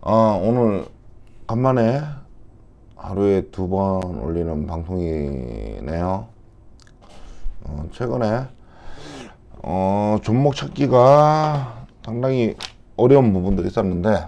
오늘 간만에 하루에 2번 올리는 방송이네요. 최근에 종목 찾기가 상당히 어려운 부분도 있었는데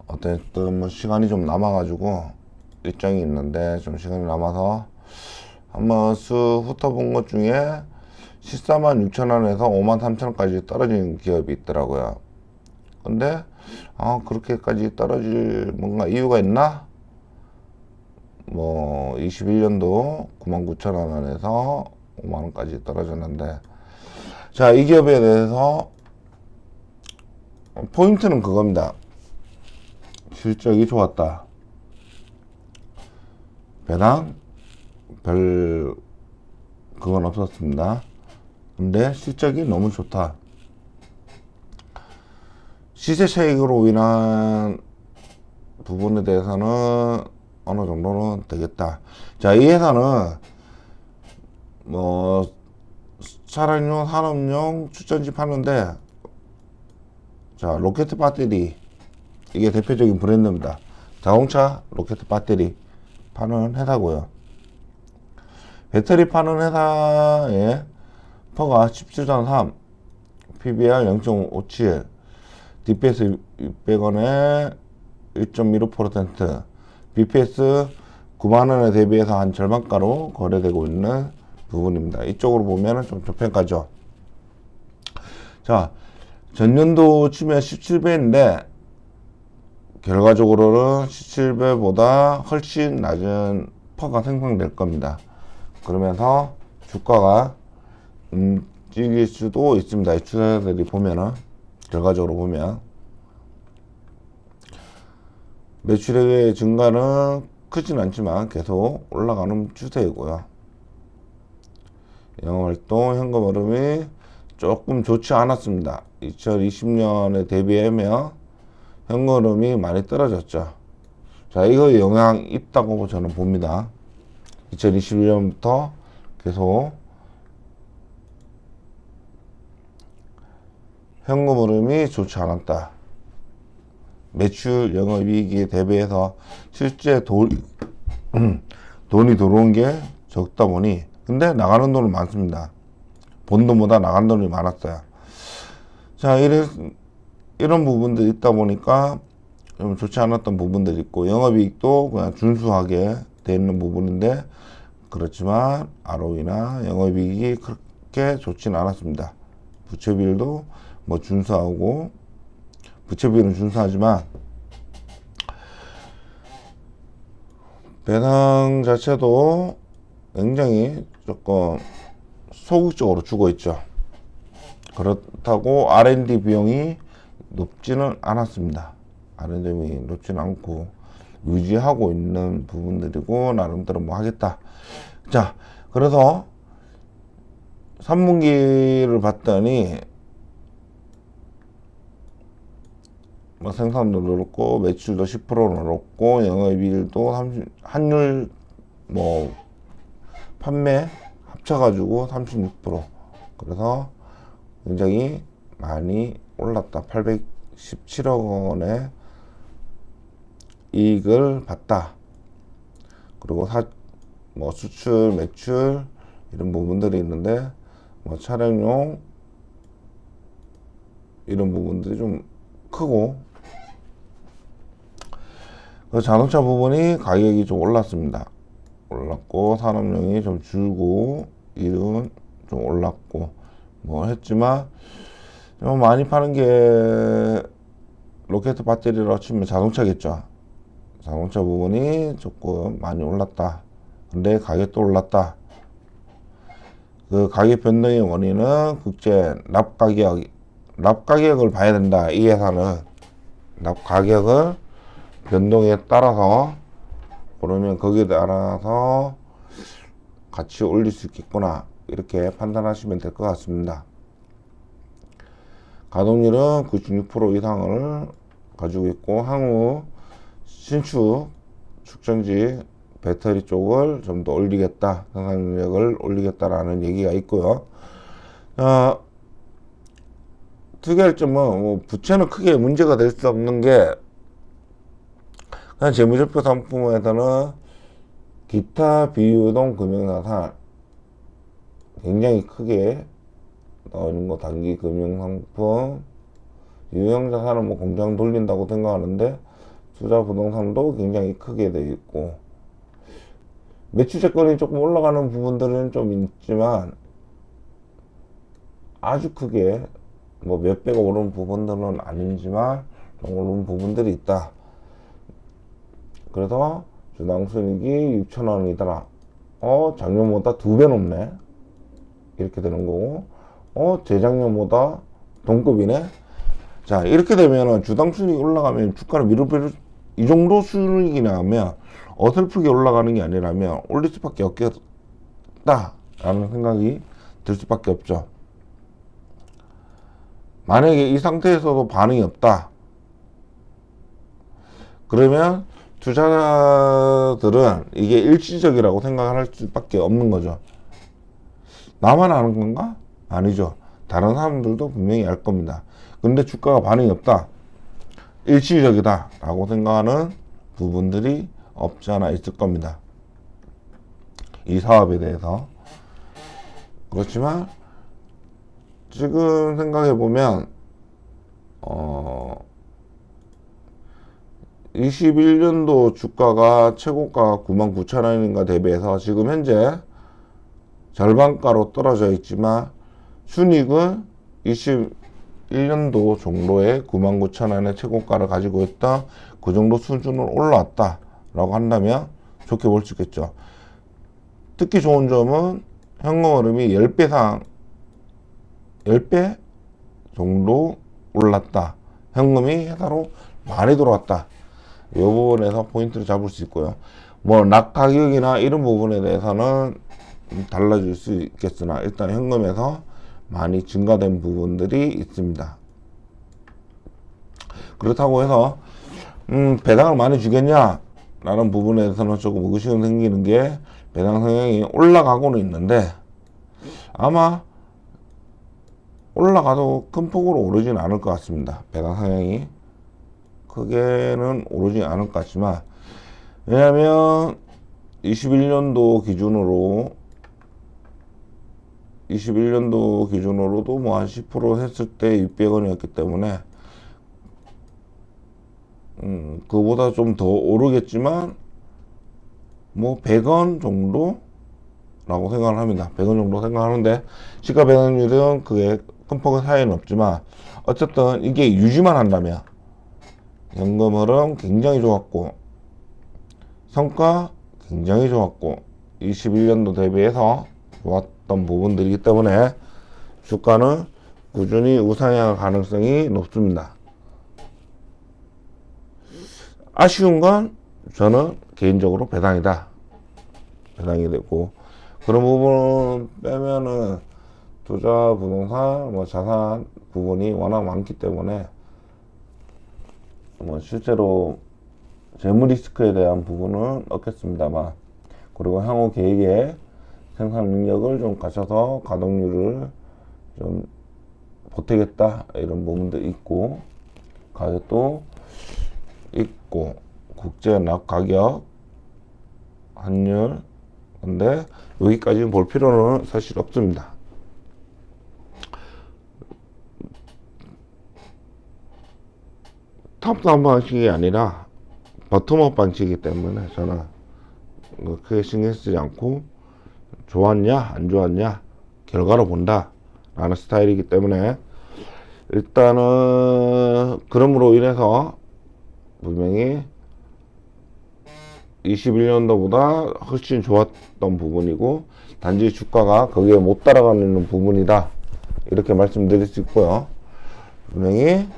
어쨌든 뭐 시간이 좀 남아가지고 일정이 있는데 좀 시간이 남아서 한번 쓱 훑어본 것 중에 146,000원에서 53,000원까지 떨어진 기업이 있더라고요. 근데 그렇게까지 떨어질 뭔가 이유가 있나? 뭐 21년도 99,000원에서 5만원까지 떨어졌는데, 자, 이 기업에 대해서 포인트는 그겁니다. 실적이 좋았다. 배당 별 그건 없었습니다. 근데 실적이 너무 좋다. 시세 차익으로 인한 부분에 대해서는 어느 정도는 되겠다. 자, 이 회사는 뭐 차량용, 산업용 축전지 파는데, 자, 로켓 배터리, 이게 대표적인 브랜드입니다. 자동차 로켓 배터리 파는 회사고요. 배터리 파는 회사의 퍼가 17.3, PBR 0.57, DPS 600원에 1.15%, BPS 9만원에 대비해서 한 절반가로 거래되고 있는 부분입니다. 이쪽으로 보면은 좀 저평가죠. 자, 전년도 치면 17배인데 결과적으로는 17배보다 훨씬 낮은 퍼가 생성될 겁니다. 그러면서 주가가 움직일 수도 있습니다. 이 추세들이 보면은, 결과적으로 보면 매출액의 증가는 크진 않지만 계속 올라가는 추세이고요. 영업활동 현금 흐름이 조금 좋지 않았습니다. 2020년에 대비하면 현금 흐름이 많이 떨어졌죠. 자, 이거 영향 있다고 저는 봅니다. 2021년부터 계속 현금 흐름이 좋지 않았다. 매출 영업이익에 대비해서 실제 돈이 들어온 게 적다 보니, 근데 나가는 돈은 많습니다. 본 돈보다 나간 돈이 많았어요. 자, 이런 부분들이 있다 보니까 좀 좋지 않았던 부분들이 있고, 영업이익도 그냥 준수하게 돼 있는 부분인데, 그렇지만 ROE나 영업이익이 그렇게 좋지는 않았습니다. 부채비율도 뭐 준수하고, 부채비율은 준수하지만 배당 자체도 굉장히 조금 소극적으로 주고 있죠. 그렇다고 R&D 비용이 높지는 않았습니다. R&D 비용이 높지는 않고 유지하고 있는 부분들이고, 나름대로 뭐 하겠다. 자, 그래서 3분기를 봤더니 뭐 생산도 늘었고, 매출도 10% 늘었고, 영업이익도 30, 환율 뭐 판매 합쳐가지고 36%. 그래서 굉장히 많이 올랐다. 817억 원의 이익을 봤다. 그리고 뭐 수출, 매출 이런 부분들이 있는데, 뭐 차량용 이런 부분들이 좀 크고, 그 자동차 부분이 가격이 좀 올랐습니다. 올랐고, 산업용이 좀 줄고, 일은 좀 올랐고 뭐 했지만, 좀 많이 파는 게 로켓 배터리로 치면 자동차겠죠. 자동차 부분이 조금 많이 올랐다. 근데 가격도 올랐다. 그 가격 변동의 원인은 국제 납 가격을 봐야 된다. 이 회사는 납 가격을 변동에 따라서, 그러면 거기에 따라서 같이 올릴 수 있겠구나, 이렇게 판단하시면 될 것 같습니다. 가동률은 96% 이상을 가지고 있고, 향후 신축 축전지 배터리 쪽을 좀 더 올리겠다, 생산력을 올리겠다라는 얘기가 있고요. 특이할 점은 뭐 부채는 크게 문제가 될 수 없는 게 그냥 재무제표 상품에서는 기타 비유동 금융자산 굉장히 크게 나오는 거 단기 금융상품 유형자산은 뭐 공장 돌린다고 생각하는데 투자 부동산도 굉장히 크게 돼 있고 매출채권이 조금 올라가는 부분들은 좀 있지만 아주 크게 뭐 몇배가 오른 부분들은 아니지만 좀 오른 부분들이 있다. 그래서 주당 순이익이 6,000원이더라. 작년보다 2배 높네. 이렇게 되는 거고, 재작년보다 동급이네. 자, 이렇게 되면은 주당 순이익이 올라가면 주가는 미루비루 이 정도 순이익이 나면 어설프게 올라가는 게 아니라면 올릴 수밖에 없겠다라는 생각이 들 수밖에 없죠. 만약에 이 상태에서도 반응이 없다. 그러면 투자자들은 이게 일시적이라고 생각을 할 수밖에 없는 거죠. 나만 아는 건가? 아니죠. 다른 사람들도 분명히 알 겁니다. 근데 주가가 반응이 없다. 일시적이다. 라고 생각하는 부분들이 없지 않아 있을 겁니다. 이 사업에 대해서. 그렇지만 지금 생각해보면 21년도 주가가 최고가 99,000원인가 대비해서 지금 현재 절반가로 떨어져 있지만 순이익은 21년도 정도의 99,000원의 최고가를 가지고 있다. 그 정도 수준으로 올라왔다 라고 한다면 좋게 볼 수 있겠죠. 특히 좋은 점은 현금 흐름이 10배 정도 올랐다. 현금이 회사로 많이 들어왔다. 이 부분에서 포인트를 잡을 수 있고요. 뭐 낙 가격이나 이런 부분에 대해서는 달라질 수 있겠으나 일단 현금에서 많이 증가된 부분들이 있습니다. 그렇다고 해서 배당을 많이 주겠냐 라는 부분에서는 조금 의구심이 생기는 게 배당 성향이 올라가고는 있는데 아마 올라가도 큰 폭으로 오르진 않을 것 같습니다. 배당 성향이 크게는 오르지 않을 것 같지만 왜냐하면 21년도 기준으로도 뭐 한 10% 했을 때 600원이었기 때문에 그보다 좀 더 오르겠지만 뭐 100원 정도 라고 생각을 합니다. 100원 정도 생각하는데 시가 배당률은 그게 큰 폭의 차이는 없지만 어쨌든 이게 유지만 한다면 현금 흐름 굉장히 좋았고 성과 굉장히 좋았고 21년도 대비해서 좋았던 부분들이기 때문에 주가는 꾸준히 우상향 가능성이 높습니다. 아쉬운 건 저는 개인적으로 배당이 되고 그런 부분 빼면은 투자 부동산 뭐 자산 부분이 워낙 많기 때문에 뭐 실제로 재무 리스크에 대한 부분은 없겠습니다만 그리고 향후 계획에 생산 능력을 좀 갖춰서 가동률을 좀 보태겠다 이런 부분도 있고 가격도 있고 국제 낙 가격 환율 근데 여기까지는 볼 필요는 사실 없습니다. 탑다운 방식이 아니라 버텀업 방식이기 때문에 저는 크게 신경 쓰지 않고 좋았냐 안 좋았냐 결과로 본다 라는 스타일이기 때문에 일단은 그럼으로 인해서 분명히 21년도보다 훨씬 좋았던 부분이고 단지 주가가 거기에 못 따라가는 부분이다 이렇게 말씀드릴 수 있고요. 분명히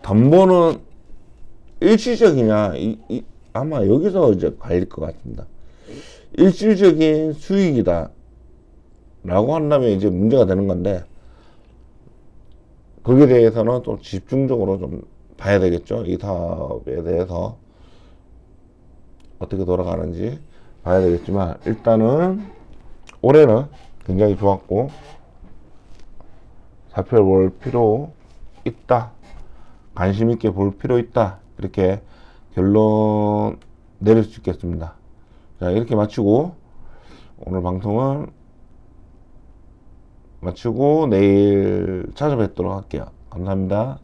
담보는 일시적이냐 아마 여기서 이제 갈릴 것 같습니다. 일시적인 수익이다 라고 한다면 이제 문제가 되는 건데 거기에 대해서는 또 집중적으로 좀 봐야 되겠죠. 이 사업에 대해서 어떻게 돌아가는지 봐야 되겠지만 일단은 올해는 굉장히 좋았고 살펴볼 필요 있다, 관심 있게 볼 필요 있다, 이렇게 결론 내릴 수 있겠습니다. 자, 이렇게 마치고 오늘 방송은 마치고 내일 찾아뵙도록 할게요. 감사합니다.